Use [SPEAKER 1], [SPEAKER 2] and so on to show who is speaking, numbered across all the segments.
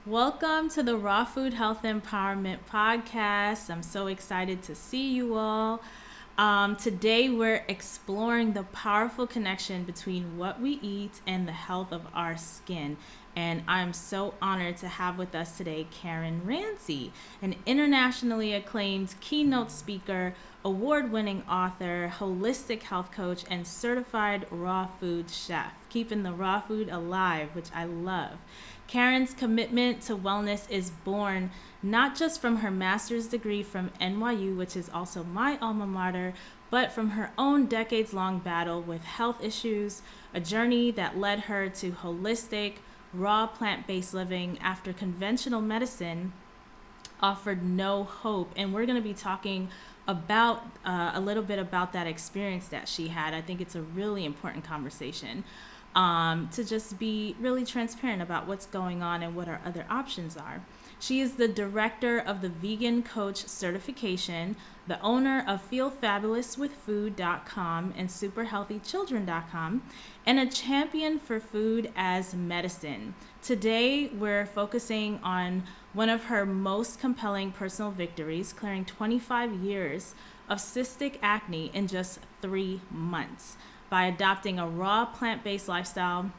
[SPEAKER 1] Welcome to the Raw Food Health Empowerment Podcast. I'm so excited to see you all. Today, we're exploring the powerful connection between what we eat and the health of our skin. And I'm so honored to have with us today Karen Ranzi, an internationally acclaimed keynote speaker, award winning author, holistic health coach, and certified raw food chef, keeping the raw food alive, which I love. Karen's commitment to wellness is born not just from her master's degree from NYU, which is also my alma mater, but from her own decades long battle with health issues, a journey that led her to holistic, raw plant based living after conventional medicine offered no hope. And we're going to be talking about a little bit about that experience that she had. I think it's a really important conversation to just be really transparent about what's going on and what our other options are. She is the director of the Vegan Coach certification, the owner of feelfabulouswithfood.com and superhealthychildren.com, and a champion for food as medicine. Today, we're focusing on one of her most compelling personal victories, clearing 25 years of cystic acne in just 3 months by adopting a raw plant-based lifestyle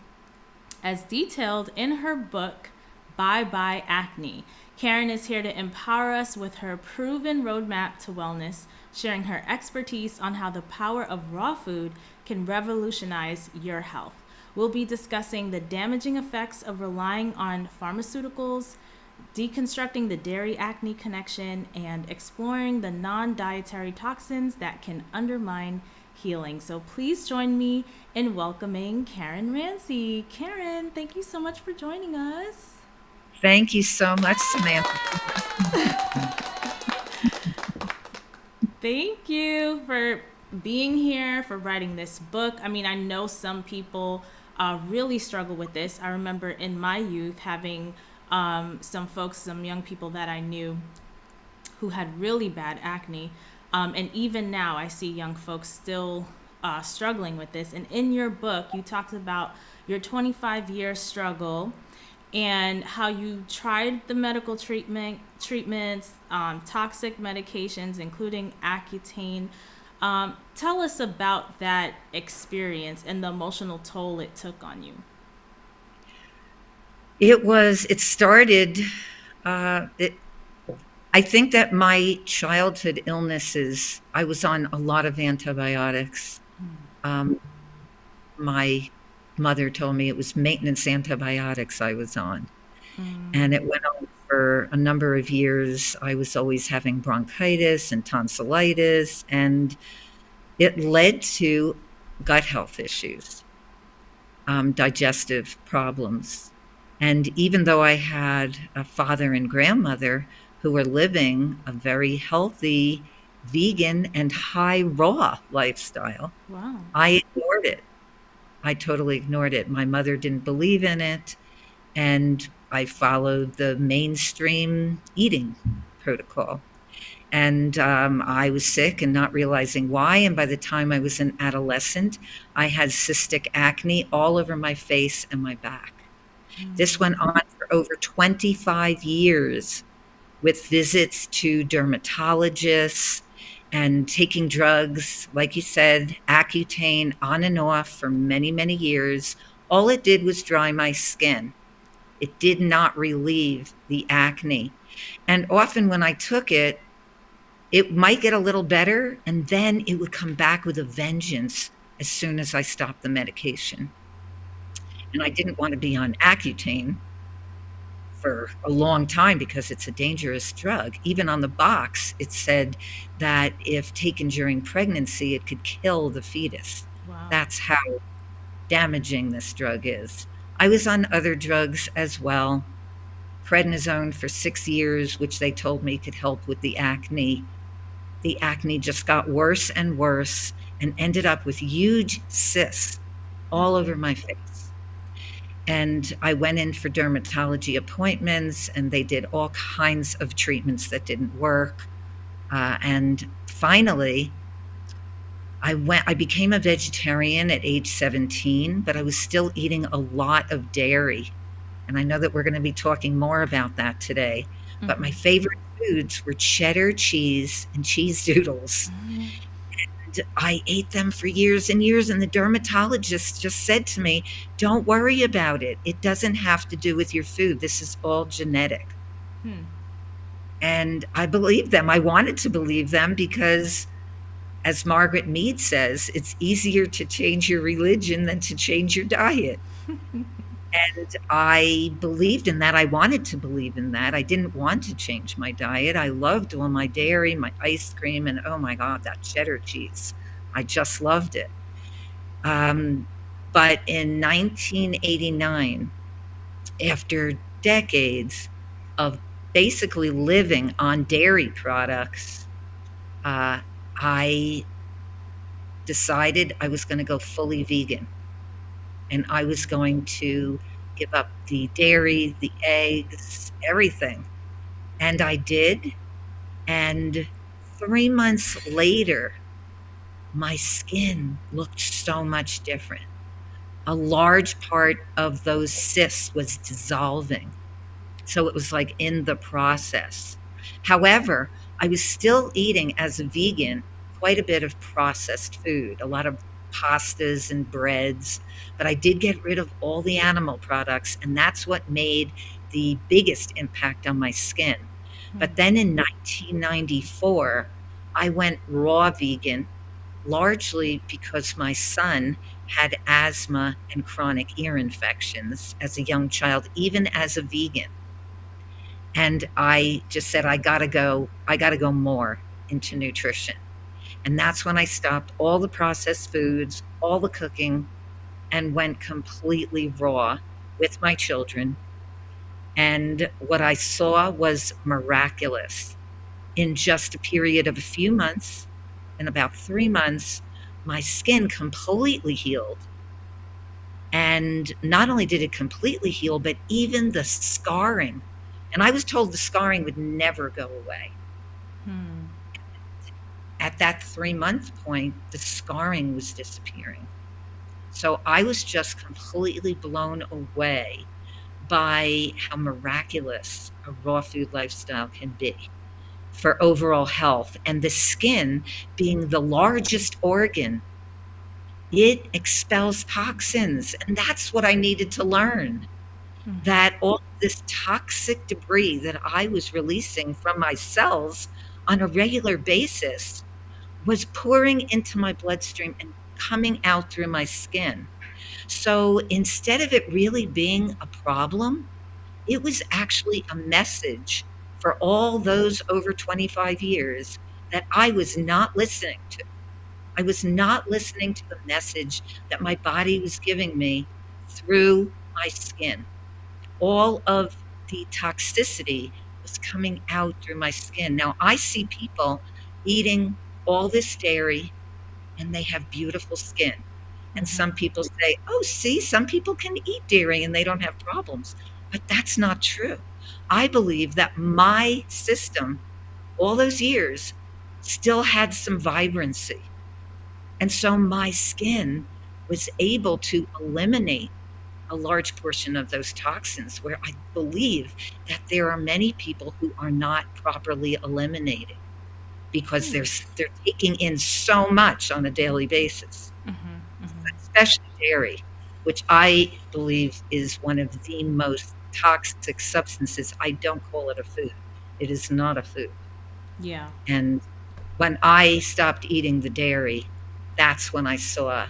[SPEAKER 1] as detailed in her book, Bye-Bye Acne. Karen is here to empower us with her proven roadmap to wellness, sharing her expertise on how the power of raw food can revolutionize your health. We'll be discussing the damaging effects of relying on pharmaceuticals, deconstructing the dairy acne connection, and exploring the non-dietary toxins that can undermine healing. So please join me in welcoming Karen Ranzi. Karen, thank you so much for joining us.
[SPEAKER 2] Thank you so much, Samantha.
[SPEAKER 1] Thank you for being here, for writing this book. I mean, I know some people really struggle with this. I remember in my youth having some young people that I knew who had really bad acne. And even now, I see young folks still struggling with this. And in your book, you talked about your 25-year struggle and how you tried the medical treatments, toxic medications, including Accutane. Tell us about that experience and the emotional toll it took on you.
[SPEAKER 2] It started, I think that my childhood illnesses, I was on a lot of antibiotics. My mother told me it was maintenance antibiotics I was on. And it went on for a number of years. I was always having bronchitis and tonsillitis, and it led to gut health issues, digestive problems. And even though I had a father and grandmother who were living a very healthy vegan and high raw lifestyle,
[SPEAKER 1] Wow.
[SPEAKER 2] I ignored it. I totally ignored it. My mother didn't believe in it, and I followed the mainstream eating protocol. And I was sick and not realizing why. And by the time I was an adolescent, I had cystic acne all over my face and my back. This went on for over 25 years with visits to dermatologists and taking drugs, like you said, Accutane on and off for many, many years. All it did was dry my skin. It did not relieve the acne. And often when I took it, it might get a little better, and then it would come back with a vengeance as soon as I stopped the medication. And I didn't want to be on Accutane for a long time because it's a dangerous drug. Even on the box, it said that if taken during pregnancy, it could kill the fetus.
[SPEAKER 1] Wow.
[SPEAKER 2] That's how damaging this drug is. I was on other drugs as well, prednisone for 6 years, which they told me could help with the acne. The acne just got worse and worse and ended up with huge cysts all over my face. And I went in for dermatology appointments, and they did all kinds of treatments that didn't work. And finally, I became a vegetarian at age 17, but I was still eating a lot of dairy. And I know that we're going to be talking more about that today. But my
[SPEAKER 1] Mm-hmm.
[SPEAKER 2] favorite foods were cheddar cheese and cheese doodles. And I ate them for years and years. And the dermatologist just said to me, don't worry about it. It doesn't have to do with your food. This is all genetic.
[SPEAKER 1] Hmm.
[SPEAKER 2] And I believed them. I wanted to believe them because, as Margaret Mead says, it's easier to change your religion than to change your diet. And I believed in that. I wanted to believe in that. I didn't want to change my diet. I loved all my dairy, my ice cream, and oh my God, that cheddar cheese. I just loved it. Um, but in 1989, after decades of basically living on dairy products, uh, I decided I was going to go fully vegan and I was going to give up the dairy, the eggs, everything. And I did. And 3 months later, my skin looked so much different. A large part of those cysts was dissolving. So it was like in the process. However, I was still eating as a vegan quite a bit of processed food, a lot of pastas and breads, but I did get rid of all the animal products, and that's what made the biggest impact on my skin. But then in 1994, I went raw vegan, largely because my son had asthma and chronic ear infections as a young child, even as a vegan. And I just said, I got to go more into nutrition. And that's when I stopped all the processed foods, all the cooking, and went completely raw with my children. And what I saw was miraculous. In just a period of a few months, in about 3 months, my skin completely healed. And not only did it completely heal, but even the scarring. And I was told the scarring would never go away.
[SPEAKER 1] Hmm.
[SPEAKER 2] At that 3 month point, the scarring was disappearing. So I was just completely blown away by how miraculous a raw food lifestyle can be for overall health. And the skin being the largest organ, it expels toxins. And that's what I needed to learn, that all this toxic debris that I was releasing from my cells on a regular basis was pouring into my bloodstream and coming out through my skin. So instead of it really being a problem, it was actually a message for all those over 25 years that I was not listening to. I was not listening to the message that my body was giving me through my skin. All of the toxicity was coming out through my skin. Now I see people eating all this dairy and they have beautiful skin. And some people say, oh, see, some people can eat dairy and they don't have problems. But that's not true. I believe that my system, all those years, still had some vibrancy. And so my skin was able to eliminate a large portion of those toxins, where I believe that there are many people who are not properly eliminating because
[SPEAKER 1] Hmm.
[SPEAKER 2] they're taking in so much on a daily basis, especially dairy, which I believe is one of the most toxic substances. I don't call it a food. It is not a food.
[SPEAKER 1] Yeah.
[SPEAKER 2] And when I stopped eating the dairy, that's when I saw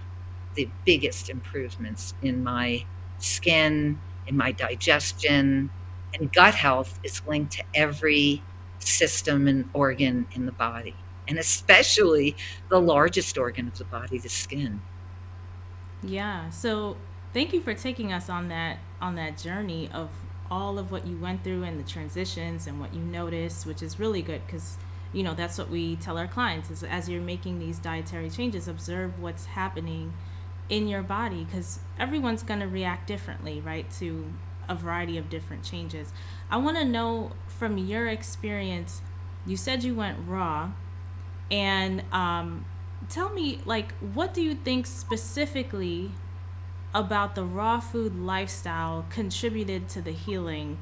[SPEAKER 2] the biggest improvements in my skin, in my digestion, and gut health is linked to every system and organ in the body, and especially the largest organ of the body, the skin.
[SPEAKER 1] Yeah. So thank you for taking us on that journey of all of what you went through and the transitions and what you noticed, which is really good because that's what we tell our clients is as you're making these dietary changes, observe what's happening in your body because everyone's going to react differently, right, to a variety of different changes. I want to know from your experience, you said you went raw and tell me like what do you think specifically about the raw food lifestyle contributed to the healing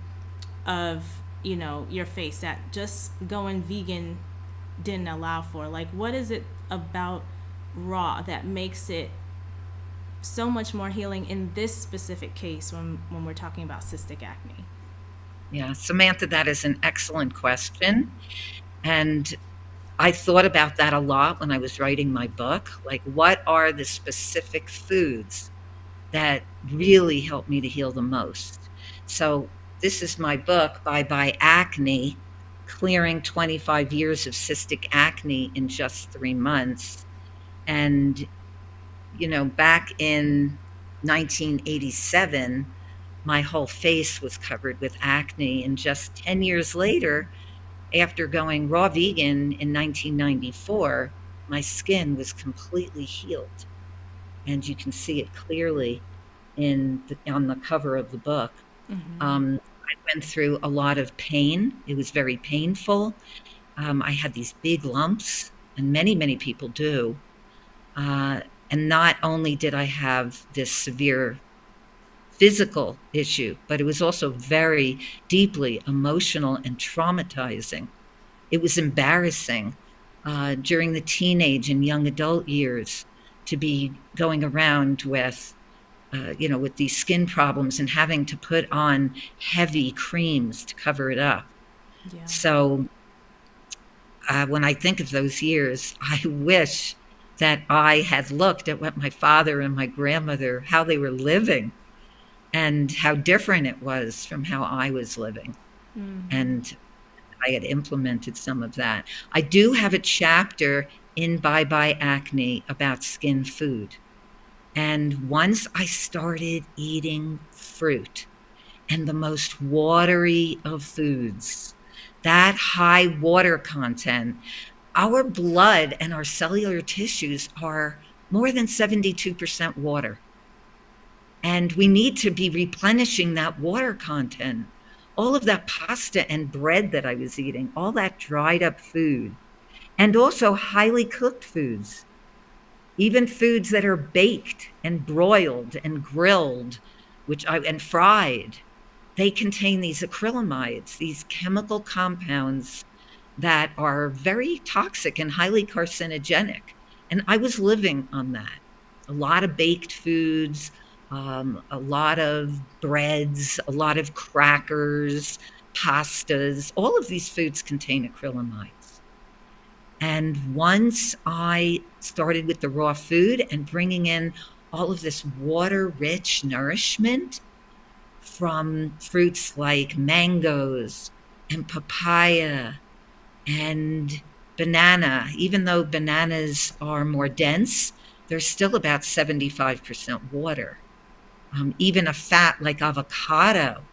[SPEAKER 1] of, your face that just going vegan didn't allow for? Like, what is it about raw that makes it so much more healing in this specific case when we're talking about cystic acne?
[SPEAKER 2] Yeah, Samantha, that is an excellent question. And I thought about that a lot when I was writing my book. Like, what are the specific foods that really helped me to heal the most? So, this is my book, Bye-Bye Acne, Clearing 25 Years of Cystic Acne in Just 3 months. And, back in 1987, my whole face was covered with acne. And just 10 years later, after going raw vegan in 1994, my skin was completely healed. And you can see it clearly on the cover of the book. I went through a lot of pain. It was very painful. I had these big lumps, and many, many people do. Uh, and not only did I have this severe physical issue, but it was also very deeply emotional and traumatizing. It was embarrassing during the teenage and young adult years to be going around with these skin problems and having to put on heavy creams to cover it up.
[SPEAKER 1] Yeah.
[SPEAKER 2] So when I think of those years, I wish that I had looked at what my father and my grandmother, how they were living, and how different it was from how I was living. And I had implemented some of that. I do have a chapter in Bye-Bye Acne about skin food. And once I started eating fruit and the most watery of foods, that high water content, our blood and our cellular tissues are more than 72% water. And we need to be replenishing that water content. All of that pasta and bread that I was eating, all that dried up food, and also highly cooked foods, even foods that are baked and broiled and grilled, and fried, they contain these acrylamides, these chemical compounds that are very toxic and highly carcinogenic. And I was living on that. A lot of baked foods, a lot of breads, a lot of crackers, pastas. All of these foods contain acrylamides. And once I started with the raw food and bringing in all of this water-rich nourishment from fruits like mangoes and papaya and banana, even though bananas are more dense, they're still about 75% water. Even a fat like avocado,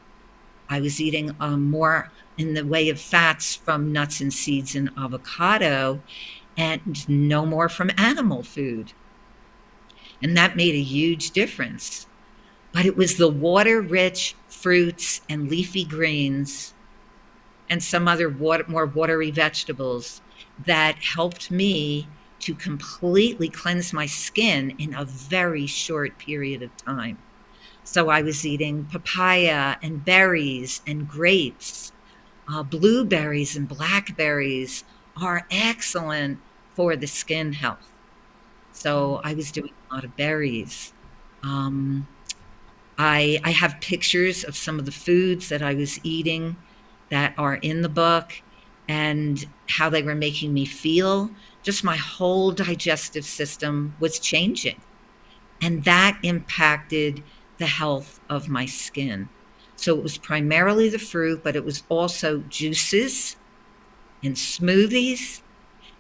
[SPEAKER 2] I was eating more in the way of fats from nuts and seeds in avocado and no more from animal food. And that made a huge difference. But it was the water-rich fruits and leafy greens and some other more watery vegetables that helped me to completely cleanse my skin in a very short period of time. So I was eating papaya and berries and grapes. Blueberries and blackberries are excellent for the skin health. So I was doing a lot of berries. I have pictures of some of the foods that I was eating that are in the book and how they were making me feel. Just my whole digestive system was changing. And that impacted the health of my skin. So it was primarily the fruit, but it was also juices and smoothies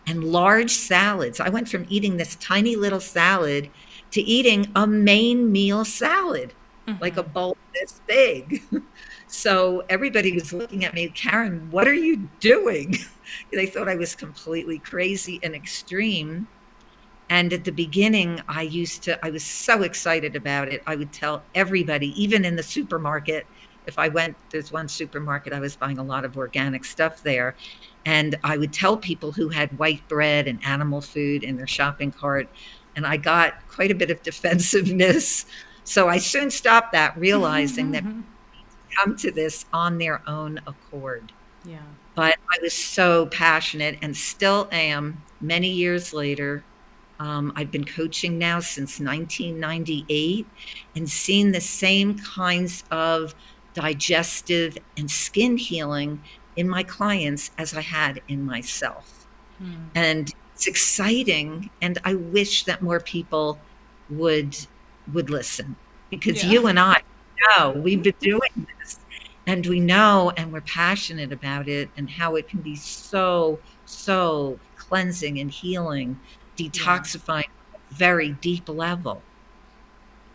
[SPEAKER 2] and large salads. I went from eating this tiny little salad to eating a main meal salad, like a bowl this big. So everybody was looking at me, Karen, what are you doing? They thought I was completely crazy and extreme. And at the beginning, I was so excited about it. I would tell everybody, even in the supermarket, there's one supermarket, I was buying a lot of organic stuff there. And I would tell people who had white bread and animal food in their shopping cart. And I got quite a bit of defensiveness. So I soon stopped that, realizing that come to this on their own accord.
[SPEAKER 1] Yeah.
[SPEAKER 2] But I was so passionate and still am many years later. I've been coaching now since 1998 and seen the same kinds of digestive and skin healing in my clients as I had in myself.
[SPEAKER 1] Mm.
[SPEAKER 2] And it's exciting, and I wish that more people would would listen, because
[SPEAKER 1] Yeah.
[SPEAKER 2] you and I know we've been doing this, and we know, and we're passionate about it, and how it can be so cleansing and healing,
[SPEAKER 1] Yeah.
[SPEAKER 2] detoxifying at a very deep level.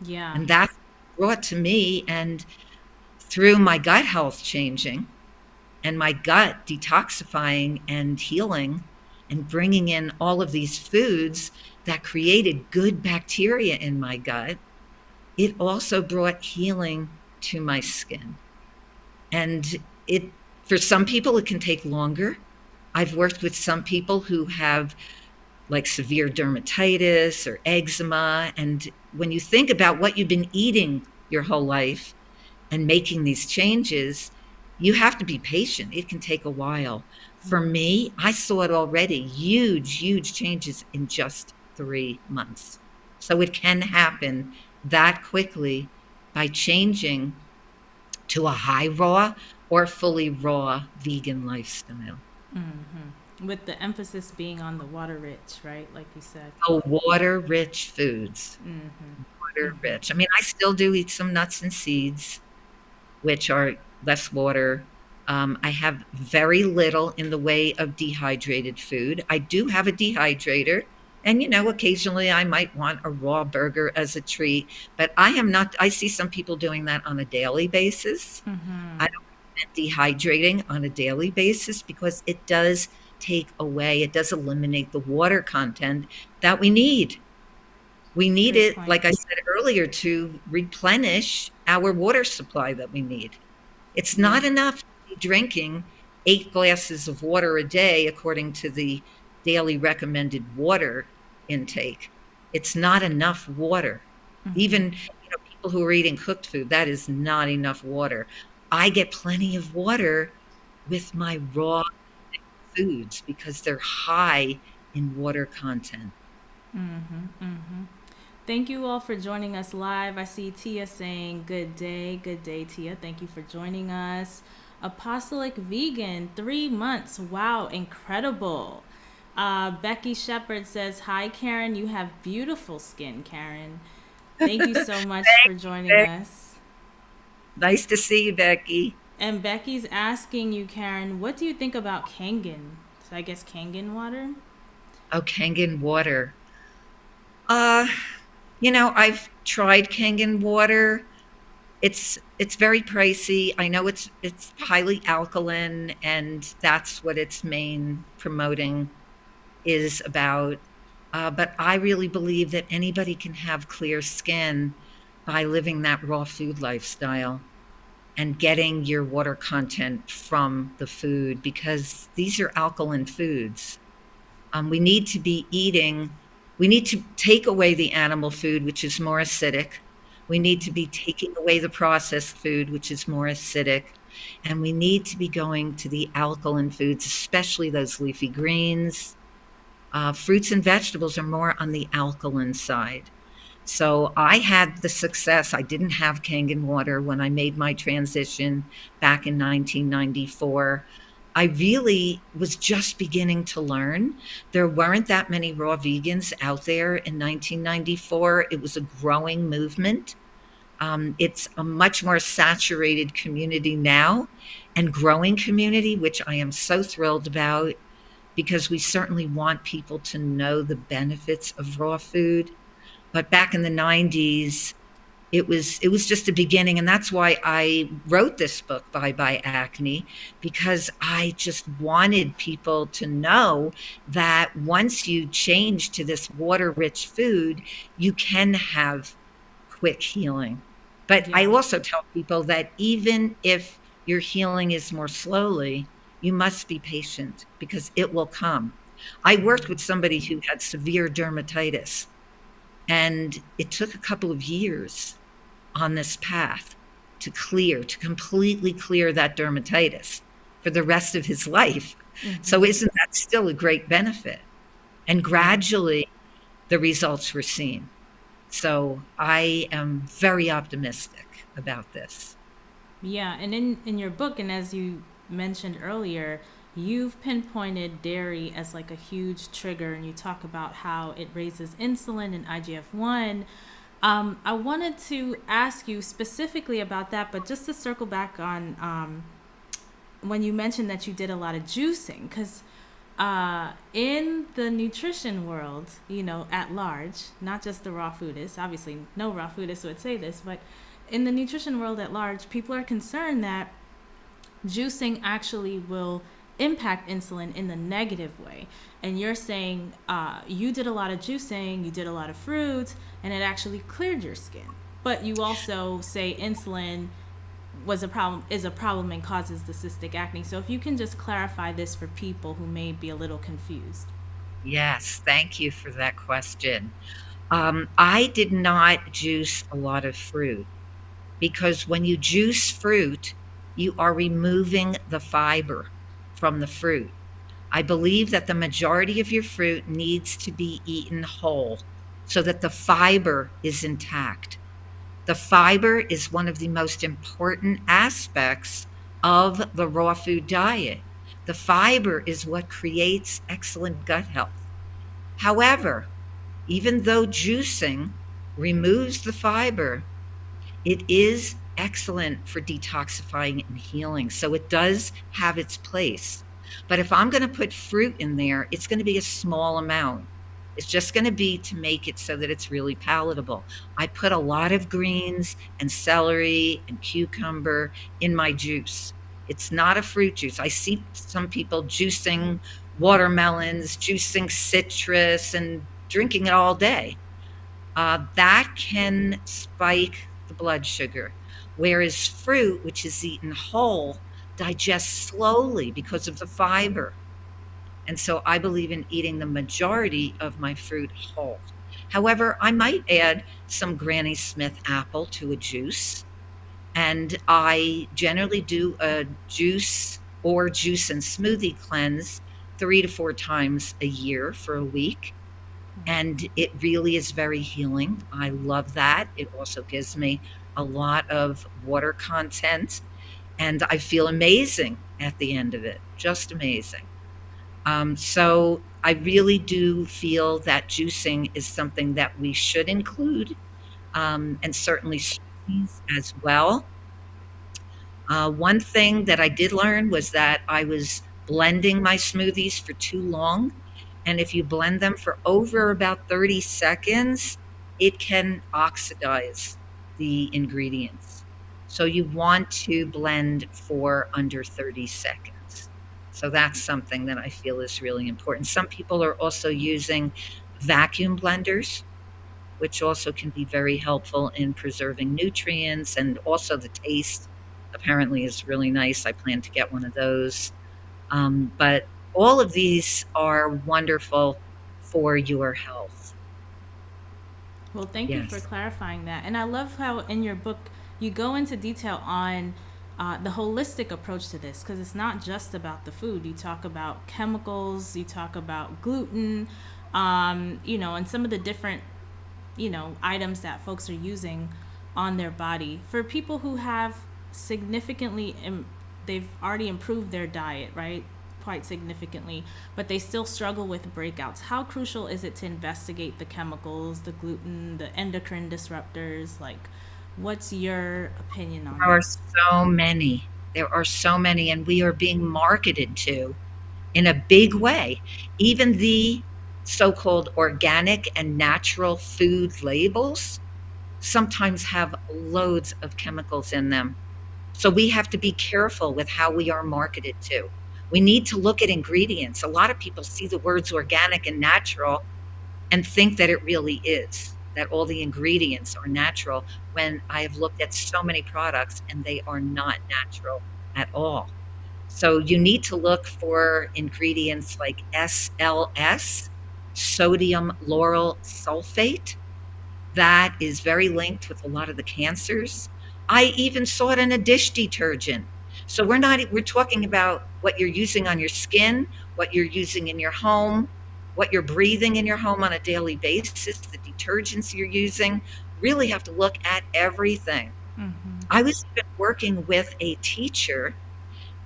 [SPEAKER 1] Yeah.
[SPEAKER 2] And that's brought to me, and through my gut health changing and my gut detoxifying and healing and bringing in all of these foods that created good bacteria in my gut, it also brought healing to my skin. And it, for some people, it can take longer. I've worked with some people who have like severe dermatitis or eczema. And when you think about what you've been eating your whole life and making these changes, you have to be patient. It can take a while. For
[SPEAKER 1] Mm.
[SPEAKER 2] me, I saw it already, huge changes in just 3 months. So it can happen that quickly by changing to a high raw or fully raw vegan lifestyle.
[SPEAKER 1] With the emphasis being on the water rich, right? Like you said.
[SPEAKER 2] Oh, water rich foods. Water rich. I mean, I still do eat some nuts and seeds, which are less water. I have very little in the way of dehydrated food. I do have a dehydrator. And, occasionally I might want a raw burger as a treat, but I am not, I see some people doing that on a daily basis. I don't recommend dehydrating on a daily basis because it does take away, it does eliminate the water content that we need. We need
[SPEAKER 1] Great
[SPEAKER 2] it,
[SPEAKER 1] point.
[SPEAKER 2] like I said earlier, to replenish our water supply that we need. It's
[SPEAKER 1] Yeah.
[SPEAKER 2] not enough to be drinking 8 glasses of water a day, according to the daily recommended water intake. It's not enough water. Even, people who are eating cooked food, that is not enough water. I get plenty of water with my raw foods because they're high in water content.
[SPEAKER 1] Thank you all for joining us live. I see Tia saying good day. Good day, Tia. Thank you for joining us. Apostolic Vegan, 3 months. Wow, incredible. Becky Shepherd says, hi, Karen. You have beautiful skin, Karen. Thank you so much for joining
[SPEAKER 2] Beck.
[SPEAKER 1] us.
[SPEAKER 2] Nice to see you, Becky.
[SPEAKER 1] And Becky's asking you, Karen, what do you think about Kangen? So I guess Kangen water?
[SPEAKER 2] Oh, Kangen water. Uh, I've tried Kangen water. It's very pricey. I know it's highly alkaline, and that's what its main promoting is about. But I really believe that anybody can have clear skin by living that raw food lifestyle and getting your water content from the food, because these are alkaline foods. We need to be eating, we need to take away the animal food, which is more acidic. We need to be taking away the processed food, which is more acidic. And we need to be going to the alkaline foods, especially those leafy greens. Fruits and vegetables are more on the alkaline side. So I had the success. I didn't have Kangen water when I made my transition back in 1994. I really was just beginning to learn. There weren't that many raw vegans out there in 1994. It was a growing movement. It's a much more saturated community now and growing community, which I am so thrilled about, because we certainly want people to know the benefits of raw food. But back in the 90s, it was just a beginning, and that's why I wrote this book, Bye-Bye Acne, because I just wanted people to know that once you change to this water-rich food, you can have quick healing. But I
[SPEAKER 1] Yeah.
[SPEAKER 2] also tell people that even if your healing is more slowly, you must be patient because it will come. I worked with somebody who had severe dermatitis, and it took a couple of years. on this path to completely clear that dermatitis for the rest of his life. So
[SPEAKER 1] Mm-hmm.
[SPEAKER 2] isn't that still a great benefit? And
[SPEAKER 1] Yeah.
[SPEAKER 2] gradually the results were seen. So I am very optimistic about this.
[SPEAKER 1] Yeah, and in your book, and as you mentioned earlier, you've pinpointed dairy as like a huge trigger, and you talk about how it raises insulin and IGF-1. I wanted to ask you specifically about that, but just to circle back on when you mentioned that you did a lot of juicing, because in the nutrition world, you know, at large, not just the raw foodists, obviously no raw foodists would say this, but in the nutrition world at large, people are concerned that juicing actually will impact insulin in the negative way. And you're saying you did a lot of juicing, you did a lot of fruits, and it actually cleared your skin. But you also say insulin was a problem is a problem and causes the cystic acne. So if you can just clarify this for people who may be a little confused.
[SPEAKER 2] Yes, thank you for that question. I did not juice a lot of fruit because when you juice fruit, you are removing the fiber from the fruit. I believe that the majority of your fruit needs to be eaten whole so that the fiber is intact. The fiber is one of the most important aspects of the raw food diet. The fiber is what creates excellent gut health. However, even though juicing removes the fiber, it is excellent for detoxifying and healing. So it does have its place. But if I'm going to put fruit in there, it's going to be a small amount. It's just going to be to make it so that it's really palatable. I put a lot of greens and celery and cucumber in my juice. It's not a fruit juice. I see some people juicing watermelons, juicing citrus, and drinking it all day. That can spike the blood sugar. Whereas fruit, which is eaten whole, digests slowly because of the fiber. And so I believe in eating the majority of my fruit whole. However, I might add some Granny Smith apple to a juice. And I generally do a juice or juice and smoothie cleanse 3 to 4 times a year for a week. And it really is very healing. I love that. It also gives me a lot of water content, and I feel amazing at the end of it, just amazing. So I really do feel that juicing is something that we should include, and certainly smoothies as well. One thing that I did learn was that I was blending my smoothies for too long. And if you blend them for over about 30 seconds, it can oxidize the ingredients. So you want to blend for under 30 seconds. So that's something that I feel is really important. Some people are also using vacuum blenders, which also can be very helpful in preserving nutrients, and also the taste apparently is really nice. I plan to get one of those. But all of these are wonderful for your health.
[SPEAKER 1] Well, thank you for
[SPEAKER 2] Yes.
[SPEAKER 1] clarifying that. And I love how in your book you go into detail on the holistic approach to this, because it's not just about the food. You talk about chemicals, you talk about gluten, you know, and some of the different, you know, items that folks are using on their body. For people who have significantly, they've already improved their diet, right? Quite significantly, but they still struggle with breakouts. How crucial is it to investigate the chemicals, the gluten, the endocrine disruptors? Like, what's your opinion on
[SPEAKER 2] There are
[SPEAKER 1] this?
[SPEAKER 2] so many. There are so many, and we are being marketed to in a big way. Even the so called organic and natural food labels sometimes have loads of chemicals in them. So we have to be careful with how we are marketed to. We need to look at ingredients. A lot of people see the words organic and natural and think that it really is, that all the ingredients are natural, when I have looked at so many products and they are not natural at all. So you need to look for ingredients like SLS, sodium lauryl sulfate. that is very linked with a lot of the cancers. I even saw it in a dish detergent. So we're talking about what you're using on your skin, what you're using in your home, what you're breathing in your home on a daily basis, the detergents you're using. Really have to look at everything.
[SPEAKER 1] Mm-hmm.
[SPEAKER 2] I was even working with a teacher.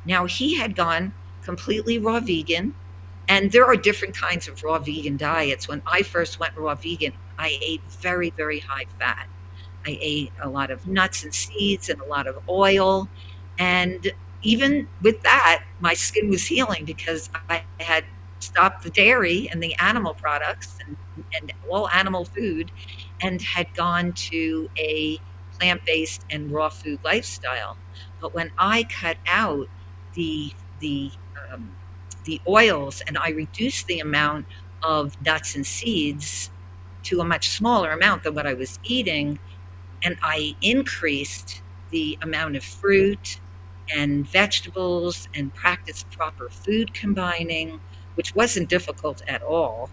[SPEAKER 2] Now, he had gone completely raw vegan, and there are different kinds of raw vegan diets. When I first went raw vegan, I ate very, very high fat. I ate a lot of nuts and seeds and a lot of oil. And even with that, my skin was healing because I had stopped the dairy and the animal products and all animal food and had gone to a plant-based and raw food lifestyle. But when I cut out the the um, the oils and I reduced the amount of nuts and seeds to a much smaller amount than what I was eating, and I increased the amount of fruit and vegetables and practiced proper food combining, which wasn't difficult at all,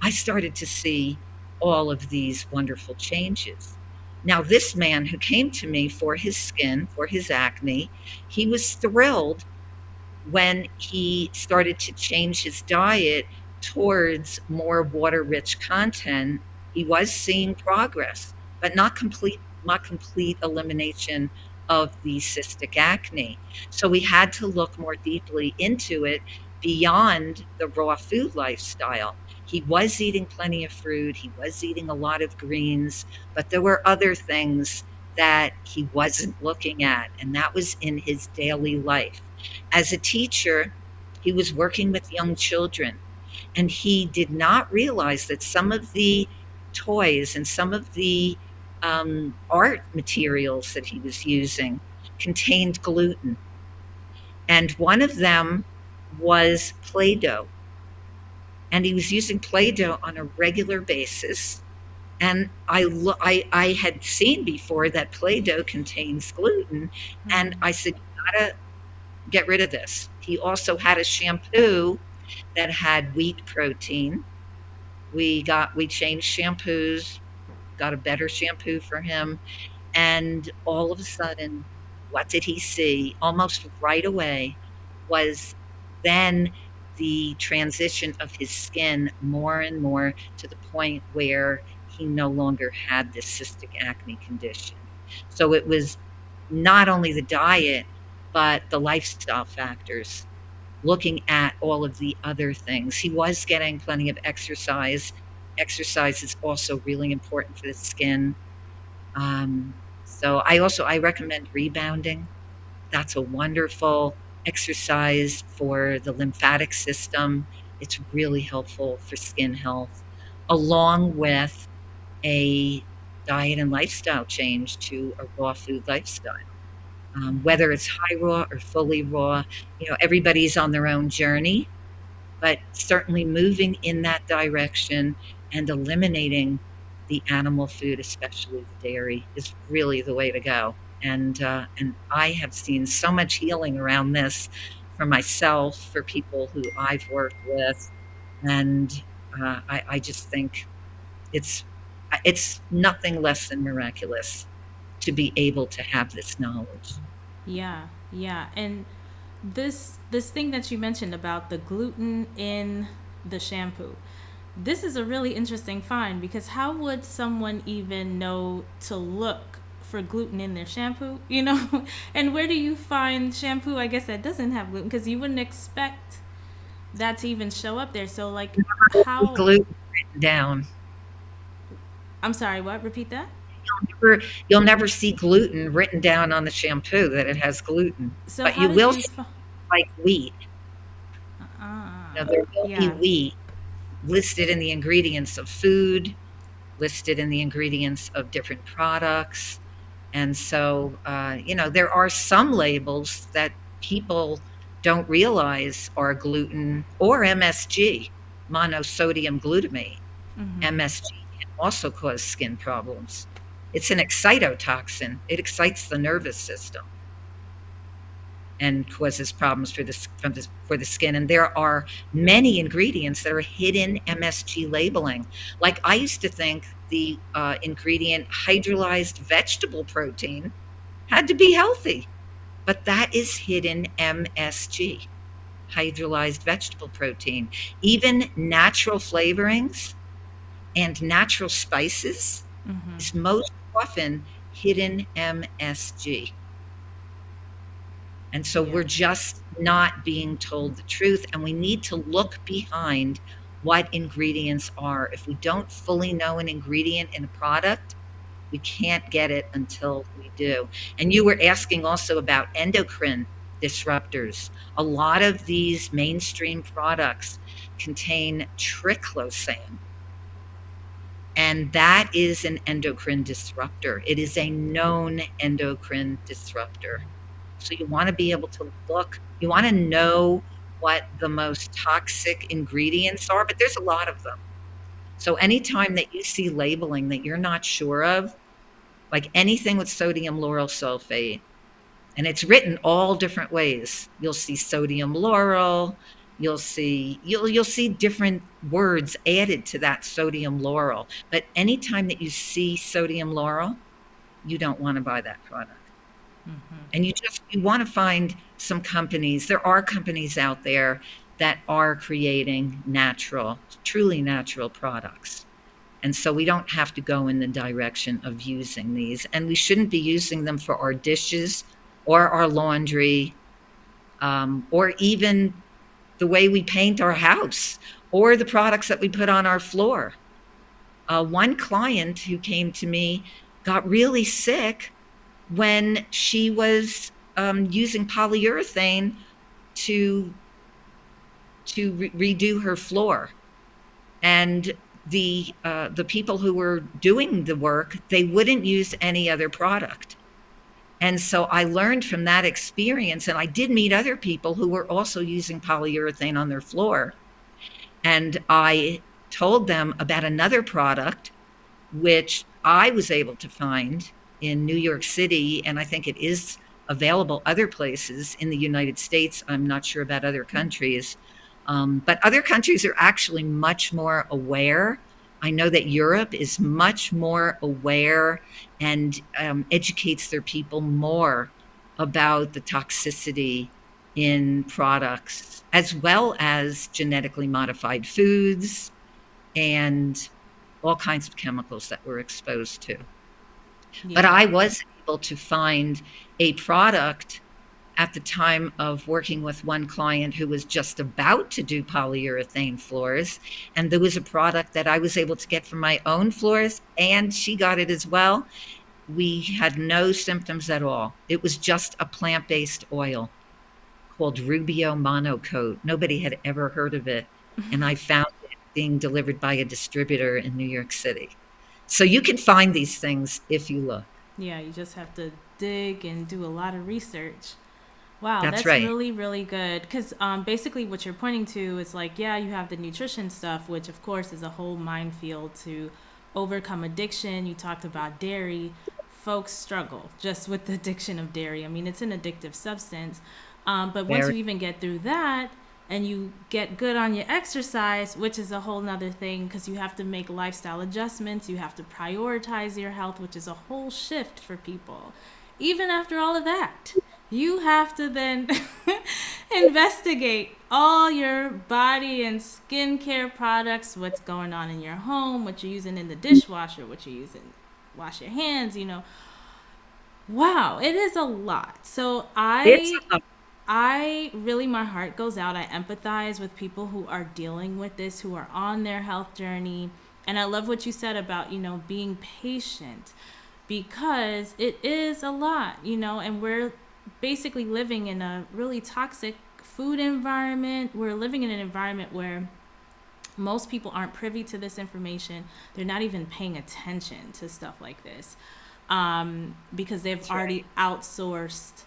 [SPEAKER 2] I started to see all of these wonderful changes. Now, this man who came to me for his skin, for his acne, he was thrilled when he started to change his diet towards more water-rich content. He was seeing progress, but not complete elimination of the cystic acne. So we had to look more deeply into it beyond the raw food lifestyle. He was eating plenty of fruit, he was eating a lot of greens, but there were other things that he wasn't looking at, and that was in his daily life. As a teacher, he was working with young children, and he did not realize that some of the toys and some of the art materials that he was using contained gluten. And one of them was Play Doh. And he was using Play Doh on a regular basis. And I had seen before that Play Doh contains gluten. And I said, you gotta get rid of this. He also had a shampoo that had wheat protein. We changed shampoos, got a better shampoo for him, and all of a sudden, what did he see? Almost right away was then the transition of his skin more and more to the point where he no longer had this cystic acne condition. So it was not only the diet, but the lifestyle factors, looking at all of the other things. He was getting plenty of exercise. Exercise is also really important for the skin. So I recommend rebounding. That's a wonderful exercise for the lymphatic system. It's really helpful for skin health, along with a diet and lifestyle change to a raw food lifestyle. Whether it's high raw or fully raw, everybody's on their own journey, but certainly moving in that direction and eliminating the animal food, especially the dairy, is really the way to go. And I have seen so much healing around this for myself, for people who I've worked with, and I just think it's it's nothing less than miraculous to be able to have this knowledge.
[SPEAKER 1] Yeah, yeah. And this thing that you mentioned about the gluten in the shampoo. This is a really interesting find because how would someone even know to look for gluten in their shampoo, you know? And where do you find shampoo I guess that doesn't have gluten because you wouldn't expect that to even show up there. So like how
[SPEAKER 2] Gluten written down.
[SPEAKER 1] I'm sorry, what? Repeat that?
[SPEAKER 2] You'll never see gluten written down on the shampoo that it has gluten,
[SPEAKER 1] So
[SPEAKER 2] but
[SPEAKER 1] how
[SPEAKER 2] you
[SPEAKER 1] did
[SPEAKER 2] will
[SPEAKER 1] you
[SPEAKER 2] see like wheat. There will be
[SPEAKER 1] yeah.
[SPEAKER 2] wheat listed in the ingredients of food, listed in the ingredients of different products. And so, there are some labels that people don't realize are gluten or MSG, monosodium glutamate.
[SPEAKER 1] Mhm.
[SPEAKER 2] MSG can also cause skin problems. It's an excitotoxin. It excites the nervous system. and causes problems for the skin. And there are many ingredients that are hidden MSG labeling. Like I used to think the ingredient hydrolyzed vegetable protein had to be healthy, but that is hidden MSG, hydrolyzed vegetable protein. Even natural flavorings and natural spices
[SPEAKER 1] Mm-hmm.
[SPEAKER 2] is most often hidden MSG. And so
[SPEAKER 1] Yeah.
[SPEAKER 2] we're just not being told the truth, and we need to look behind what ingredients are. If we don't fully know an ingredient in a product, we can't get it until we do. And you were asking also about endocrine disruptors. A lot of these mainstream products contain triclosan, and that is an endocrine disruptor. It is a known endocrine disruptor. So you want to be able to look, you want to know what the most toxic ingredients are, but there's a lot of them. So anytime that you see labeling that you're not sure of, like anything with sodium lauryl sulfate, and it's written all different ways. You'll see sodium lauryl, you'll see different words added to that sodium lauryl. But anytime that you see sodium lauryl, you don't want to buy that product. And you want to find some companies. There are companies out there that are creating natural, truly natural products. And so we don't have to go in the direction of using these. And we shouldn't be using them for our dishes or our laundry, or even the way we paint our house or the products that we put on our floor. One client who came to me got really sick when she was using polyurethane to redo her floor, and the people who were doing the work, they wouldn't use any other product. And so I learned from that experience, and I did meet other people who were also using polyurethane on their floor. And I told them about another product which I was able to find in New York City, and I think it is available other places in the United States. I'm not sure about other countries, but other countries are actually much more aware. I know that Europe is much more aware and educates their people more about the toxicity in products, as well as genetically modified foods and all kinds of chemicals that we're exposed to. But
[SPEAKER 1] Yeah.
[SPEAKER 2] I was able to find a product at the time of working with one client who was just about to do polyurethane floors. And there was a product that I was able to get for my own floors, and she got it as well. We had no symptoms at all. It was just a plant-based oil called Rubio Monocoat. Nobody had ever heard of it. And I found it being delivered by a distributor in New York City. So you can find these things if you look.
[SPEAKER 1] Yeah, you just have to dig and do a lot of research. Wow,
[SPEAKER 2] That's
[SPEAKER 1] that's
[SPEAKER 2] right.
[SPEAKER 1] really, really good. Because basically, what you're pointing to is like, yeah, you have the nutrition stuff, which of course is a whole minefield to overcome addiction. You talked about dairy. Folks struggle just with the addiction of dairy. I mean, it's an addictive substance. But once
[SPEAKER 2] Very,
[SPEAKER 1] you even get through that and you get good on your exercise, which is a whole nother thing because you have to make lifestyle adjustments, you have to prioritize your health, which is a whole shift for people. Even after all of that, you have to then investigate all your body and skincare products, what's going on in your home, what you're using in the dishwasher, what you're using, wash your hands, you know. Wow, it is a lot. So
[SPEAKER 2] it's
[SPEAKER 1] I really, my heart goes out. I empathize with people who are dealing with this, who are on their health journey. And I love what you said about, being patient because it is a lot, and we're basically living in a really toxic food environment. We're living in an environment where most people aren't privy to this information. They're not even paying attention to stuff like this because they've
[SPEAKER 2] that's right.
[SPEAKER 1] already outsourced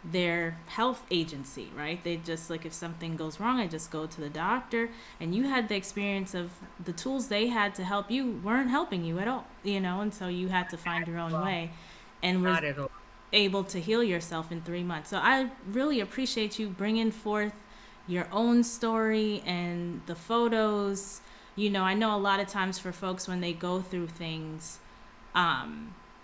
[SPEAKER 1] their health agency, right? They just like if something goes wrong, I just go to the doctor. And you had the experience of the tools they had to help you weren't helping you at all, and so you had to find your own
[SPEAKER 2] Well,
[SPEAKER 1] way. And
[SPEAKER 2] not at all.
[SPEAKER 1] able to heal yourself in 3 months. So I really appreciate you bringing forth your own story and the photos. I know a lot of times for folks when they go through things,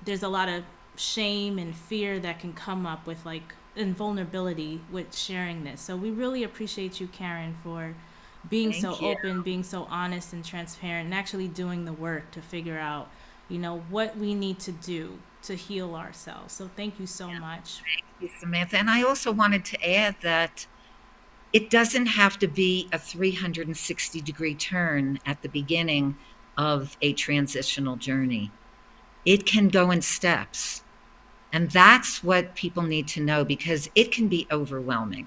[SPEAKER 1] there's a lot of shame and fear that can come up with like and vulnerability with sharing this. So we really appreciate you, Karen, for being so
[SPEAKER 2] Thank you.
[SPEAKER 1] open, being so honest and transparent, and actually doing the work to figure out, what we need to do to heal ourselves. So thank you so much.
[SPEAKER 2] Thank you, Samantha. And I also wanted to add that it doesn't have to be a 360-degree turn at the beginning of a transitional journey. It can go in steps. And that's what people need to know because it can be overwhelming.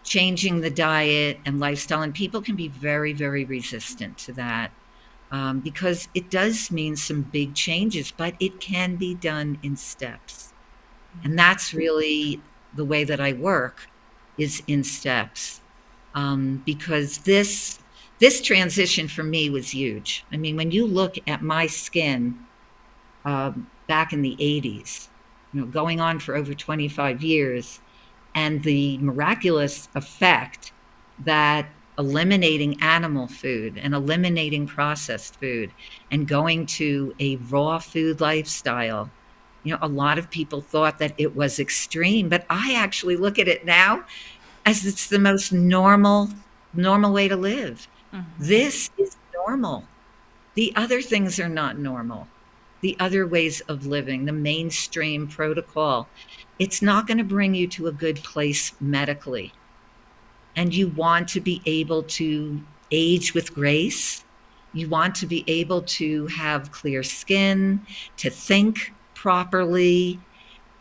[SPEAKER 2] Changing the diet and lifestyle, and people can be very, very resistant to that because it does mean some big changes, but it can be done in steps. And that's really the way that I work is in steps because this transition for me was huge. I mean, when you look at my skin back in the 80s, going on for over 25 years, and the miraculous effect that eliminating animal food and eliminating processed food and going to a raw food lifestyle. A lot of people thought that it was extreme, but I actually look at it now as it's the most normal way to live.
[SPEAKER 1] Mm-hmm.
[SPEAKER 2] This is normal. The other things are not normal. The other ways of living, the mainstream protocol, it's not going to bring you to a good place medically. And you want to be able to age with grace. You want to be able to have clear skin, to think properly,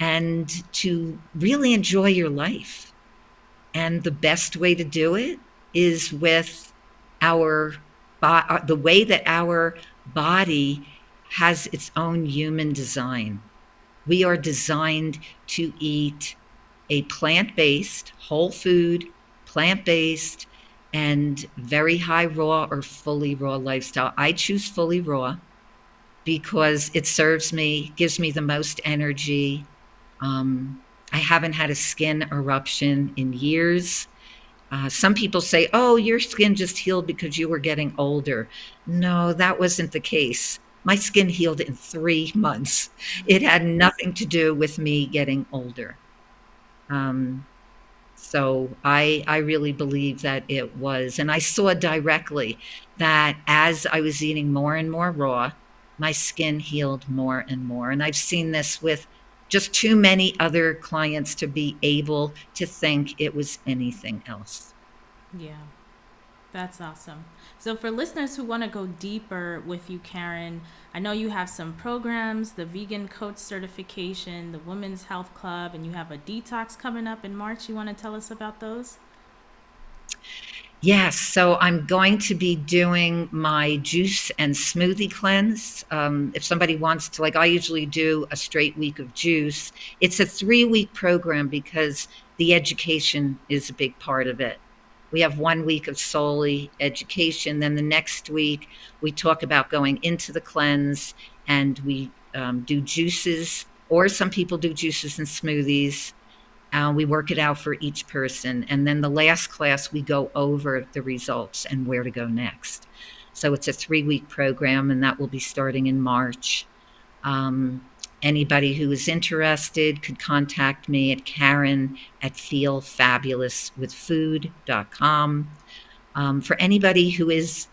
[SPEAKER 2] and to really enjoy your life. And the best way to do it is with the way that our body has its own human design. We are designed to eat a plant-based, whole food, plant-based, and very high raw or fully raw lifestyle. I choose fully raw because it gives me the most energy. I haven't had a skin eruption in years. Some people say, oh, your skin just healed because you were getting older. No, that wasn't the case. My skin healed in 3 months. It had nothing to do with me getting older. Um, so I really believe that it was. And I saw directly that as I was eating more and more raw, my skin healed more and more. And I've seen this with just too many other clients to be able to think it was anything else.
[SPEAKER 1] Yeah. That's awesome. So, for listeners who want to go deeper with you, Karen, I know you have some programs, the Vegan Coach Certification, the Women's Health Club, and you have a detox coming up in March. You want to tell us about those?
[SPEAKER 2] Yes, so I'm going to be doing my juice and smoothie cleanse. If somebody wants to, like, I usually do a straight week of juice. It's a 3-week program because the education is a big part of it. We have 1 week of solely education. Then the next week, we talk about going into the cleanse and we do juices, or some people do juices and smoothies. We work it out for each person. And then the last class, we go over the results and where to go next. So it's a 3-week program, and that will be starting in March. Um, Anybody who is interested could contact me at Karen at feelfabulouswithfood.com. For anybody who is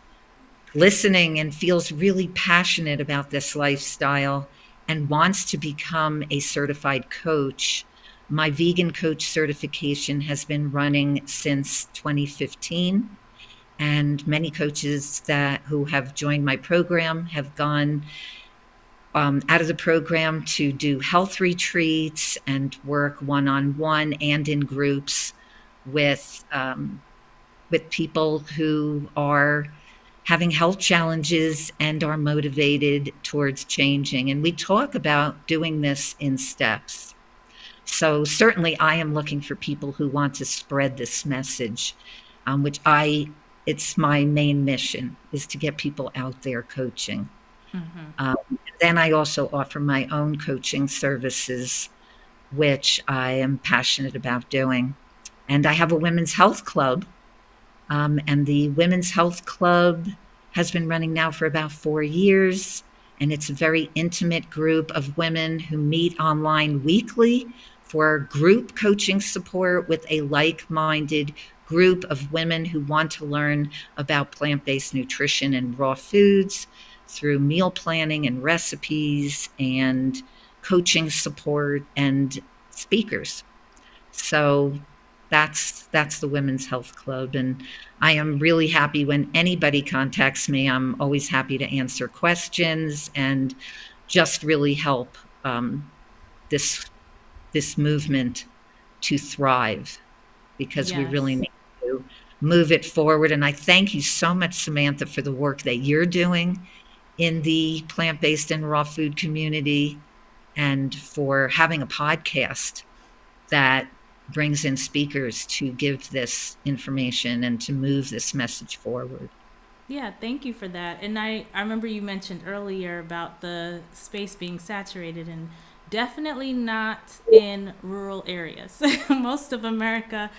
[SPEAKER 2] listening and feels really passionate about this lifestyle and wants to become a certified coach, my vegan coach certification has been running since 2015. And many coaches who have joined my program have gone out of the program to do health retreats and work one-on-one and in groups with people who are having health challenges and are motivated towards changing. And we talk about doing this in steps. So certainly I am looking for people who want to spread this message, it's my main mission is to get people out there coaching.
[SPEAKER 1] Mm-hmm.
[SPEAKER 2] Um, then I also offer my own coaching services which I am passionate about doing. And I have a women's health club. And the Women's Health Club has been running now for about 4 years. And it's a very intimate group of women who meet online weekly for group coaching support with a like minded group of women who want to learn about plant based nutrition and raw foods through meal planning and recipes and coaching support and speakers. So that's the Women's Health Club, and I am really happy when anybody contacts me. I'm always happy to answer questions and just really help this this movement to thrive, because we really
[SPEAKER 1] Yes.
[SPEAKER 2] need to move it forward. And I thank you so much, Samantha, for the work that you're doing in the plant-based and raw food community, and for having a podcast that brings in speakers to give this information and to move this message forward.
[SPEAKER 1] Yeah, thank you for that. And I remember you mentioned earlier about the space being saturated, and definitely not in rural areas. Most of America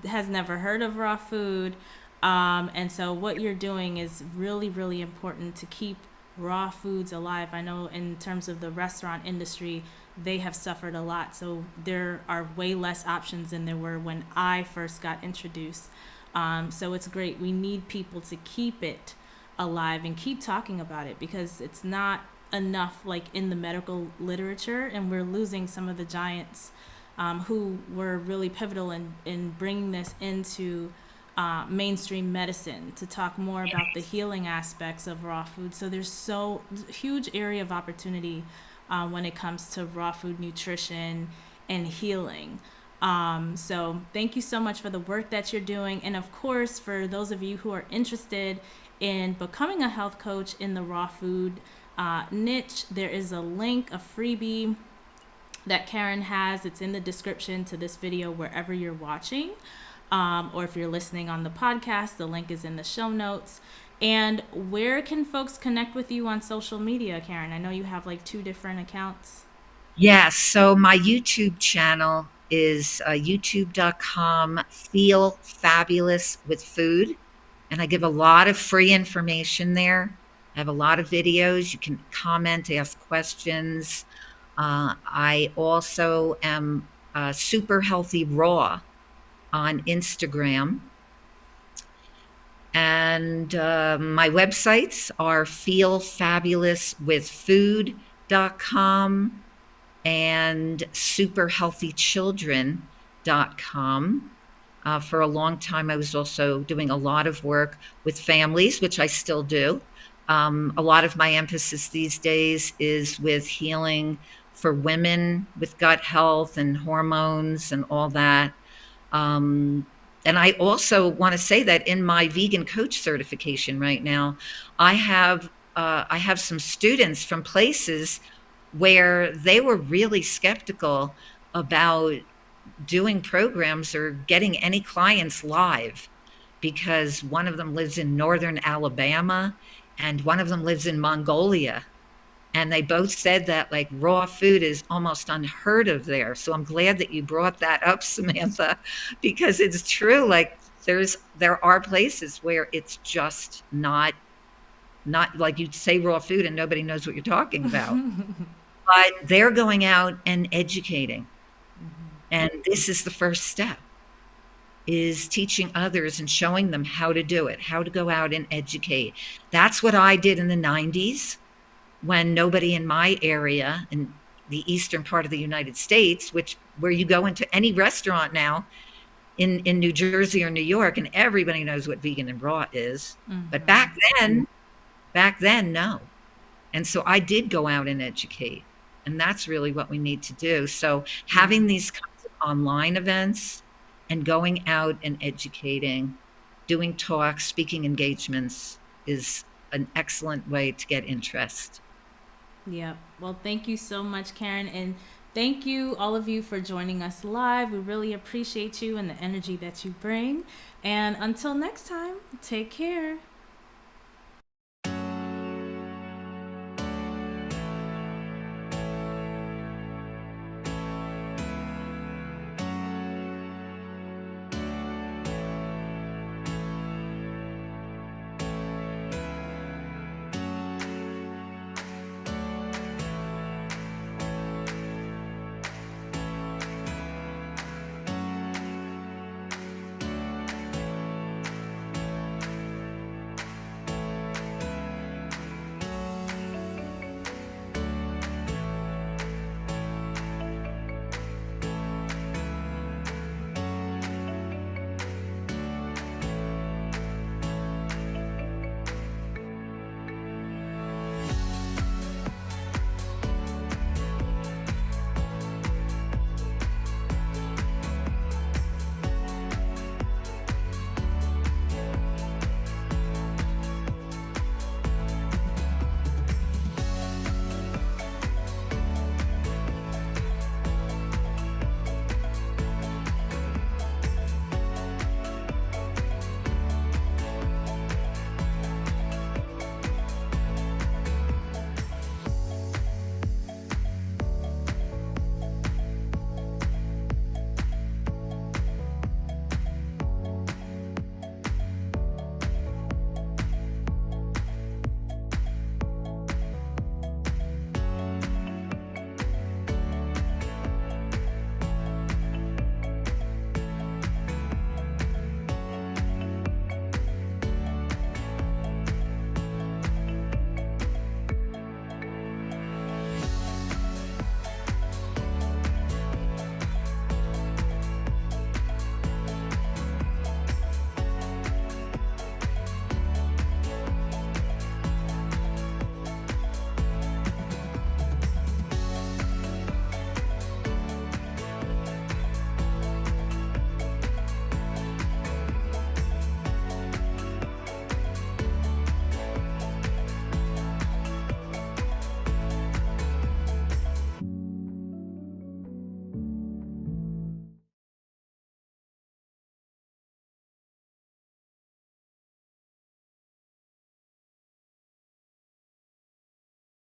[SPEAKER 1] has never heard of raw food. And so what you're doing is really, really important to keep raw foods alive. I know in terms of the restaurant industry, they have suffered a lot. So there are way less options than there were when I first got introduced. So it's great. We need people to keep it alive and keep talking about it, because it's not enough like in the medical literature, and we're losing some of the giants who were really pivotal in bringing this into mainstream medicine to talk more about the healing aspects of raw food. So there's so huge area of opportunity when it comes to raw food nutrition and healing. So thank you so much for the work that you're doing. And of course, for those of you who are interested in becoming a health coach in the raw food niche, there is a link, a freebie that Karen has. It's in the description to this video wherever you're watching. Or if you're listening on the podcast, the link is in the show notes. And where can folks connect with you on social media, Karen? I know you have like 2 different accounts.
[SPEAKER 2] Yes, so my YouTube channel is youtube.com Feel Fabulous with Food. And I give a lot of free information there. I have a lot of videos. You can comment, ask questions. I also am Super Healthy Raw on Instagram. And my websites are feelfabulouswithfood.com and superhealthychildren.com. For a long time, I was also doing a lot of work with families, which I still do. A lot of my emphasis these days is with healing for women with gut health and hormones and all that. And I also want to say that in my vegan coach certification right now, I have some students from places where they were really skeptical about doing programs or getting any clients live, because one of them lives in northern Alabama and one of them lives in Mongolia. And they both said that like raw food is almost unheard of there. So I'm glad that you brought that up, Samantha, because it's true. Like there are places where it's just not like you say raw food and nobody knows what you're talking about. But they're going out and educating. And this is the first step, is teaching others and showing them how to do it, how to go out and educate. That's what I did in the 90s, when nobody in my area in the eastern part of the United States, where you go into any restaurant now in New Jersey or New York, and everybody knows what vegan and raw is. But back then, no. And so I did go out and educate. And that's really what we need to do. So having these kinds of online events and going out and educating, doing talks, speaking engagements is an excellent way to get interest.
[SPEAKER 1] Yeah. Well, thank you so much, Karen. And thank you, all of you, for joining us live. We really appreciate you and the energy that you bring. And until next time, take care.